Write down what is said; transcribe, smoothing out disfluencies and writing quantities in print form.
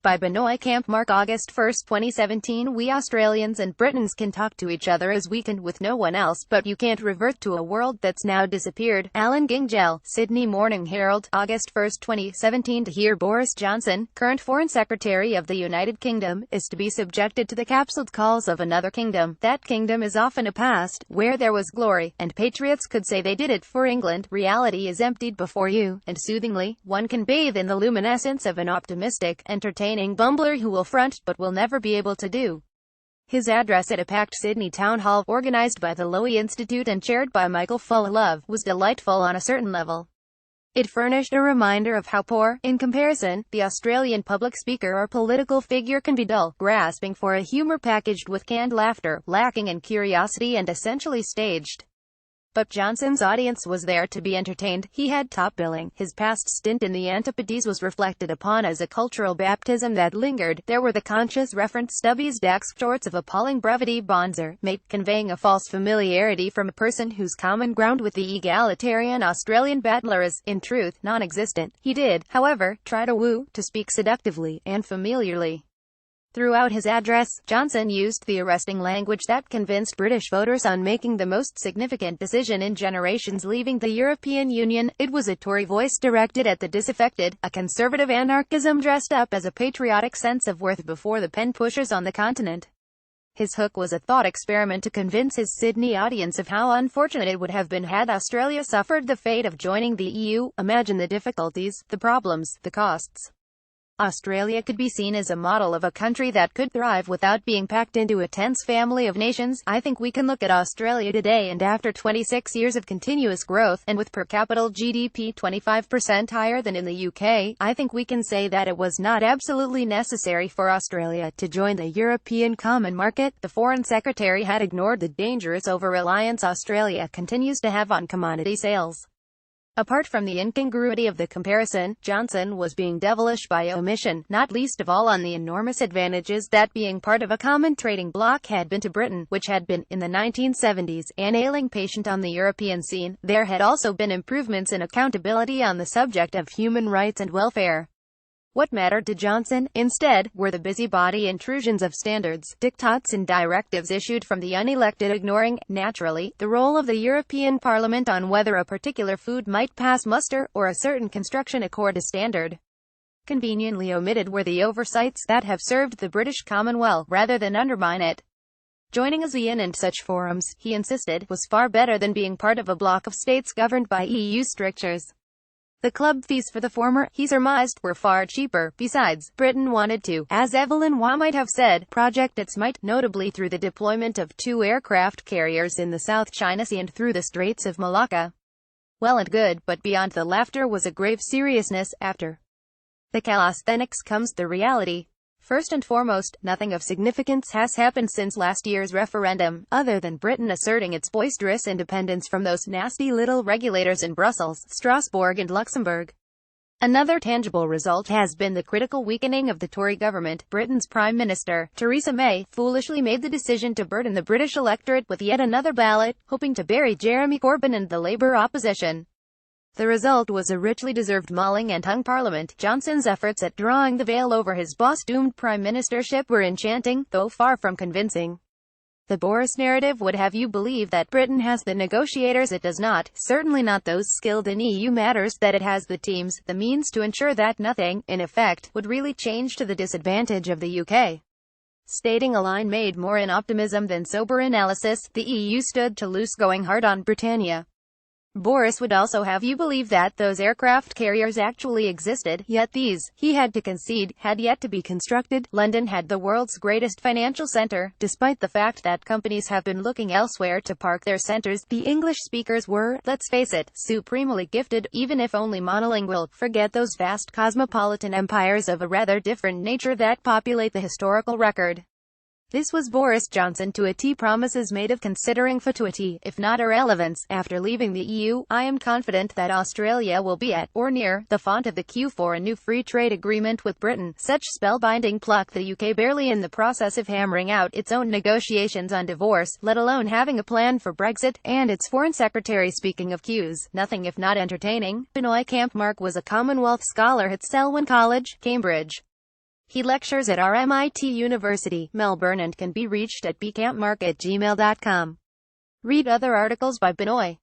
By Benoit Campmark, August 1, 2017. We Australians and Britons can talk to each other as we can with no one else, but you can't revert to a world that's now disappeared. Alan Gingjel, Sydney Morning Herald, August 1, 2017. To hear Boris Johnson, current Foreign Secretary of the United Kingdom, is to be subjected to the capsuled calls of another kingdom. That kingdom is often a past, where there was glory, and patriots could say they did it for England. Reality is emptied before you, and soothingly, one can bathe in the luminescence of an optimistic, entertaining bumbler who will front, but will never be able to do. His address at a packed Sydney town hall, organised by the Lowy Institute and chaired by Michael Fuller-Love, was delightful on a certain level. It furnished a reminder of how poor, in comparison, the Australian public speaker or political figure can be dull, grasping for a humour packaged with canned laughter, lacking in curiosity and essentially staged. But Johnson's audience was there to be entertained. He had top billing. His past stint in the Antipodes was reflected upon as a cultural baptism that lingered. There were the conscious referent stubbies Dax shorts of appalling brevity bonzer, mate, conveying a false familiarity from a person whose common ground with the egalitarian Australian battler is, in truth, non-existent. He did, however, try to woo, to speak seductively, and familiarly. Throughout his address, Johnson used the arresting language that convinced British voters on making the most significant decision in generations, leaving the European Union. It was a Tory voice directed at the disaffected, a conservative anarchism dressed up as a patriotic sense of worth before the pen pushers on the continent. His hook was a thought experiment to convince his Sydney audience of how unfortunate it would have been had Australia suffered the fate of joining the EU. Imagine the difficulties, the problems, the costs. Australia could be seen as a model of a country that could thrive without being packed into a tense family of nations. I think we can look at Australia today, and after 26 years of continuous growth, and with per capita GDP 25% higher than in the UK, I think we can say that it was not absolutely necessary for Australia to join the European Common Market. The Foreign Secretary had ignored the dangerous over-reliance Australia continues to have on commodity sales. Apart from the incongruity of the comparison, Johnson was being devilish by omission, not least of all on the enormous advantages that being part of a common trading bloc had been to Britain, which had been, in the 1970s, an ailing patient on the European scene. There had also been improvements in accountability on the subject of human rights and welfare. What mattered to Johnson, instead, were the busybody intrusions of standards, diktats and directives issued from the unelected, ignoring, naturally, the role of the European Parliament on whether a particular food might pass muster, or a certain construction accord a standard. Conveniently omitted were the oversights that have served the British Commonwealth, rather than undermine it. Joining ASEAN and such forums, he insisted, was far better than being part of a bloc of states governed by EU strictures. The club fees for the former, he surmised, were far cheaper. Besides, Britain wanted to, as Evelyn Waugh might have said, project its might, notably through the deployment of 2 aircraft carriers in the South China Sea and through the Straits of Malacca. Well and good, but beyond the laughter was a grave seriousness. After the calisthenics comes the reality. First and foremost, nothing of significance has happened since last year's referendum, other than Britain asserting its boisterous independence from those nasty little regulators in Brussels, Strasbourg and Luxembourg. Another tangible result has been the critical weakening of the Tory government. Britain's Prime Minister, Theresa May, foolishly made the decision to burden the British electorate with yet another ballot, hoping to bury Jeremy Corbyn and the Labour opposition. The result was a richly deserved mauling and hung parliament. Johnson's efforts at drawing the veil over his boss-doomed prime ministership were enchanting, though far from convincing. The Boris narrative would have you believe that Britain has the negotiators. It does not, certainly not those skilled in EU matters, that it has the teams, the means to ensure that nothing, in effect, would really change to the disadvantage of the UK. Stating a line made more in optimism than sober analysis, the EU stood to lose going hard on Britannia. Boris would also have you believe that those aircraft carriers actually existed, yet these, he had to concede, had yet to be constructed. London had the world's greatest financial centre, despite the fact that companies have been looking elsewhere to park their centres. The English speakers were, let's face it, supremely gifted, even if only monolingual. Forget those vast cosmopolitan empires of a rather different nature that populate the historical record. This was Boris Johnson to a T. Promises made of considering fatuity, if not irrelevance. After leaving the EU, I am confident that Australia will be at, or near, the font of the queue for a new free trade agreement with Britain. Such spellbinding pluck, the UK barely in the process of hammering out its own negotiations on divorce, let alone having a plan for Brexit, and its foreign secretary speaking of queues, nothing if not entertaining. Benoit Campmark was a Commonwealth scholar at Selwyn College, Cambridge. He lectures at RMIT University, Melbourne and can be reached at bcampmark@gmail.com. Read other articles by Binoy.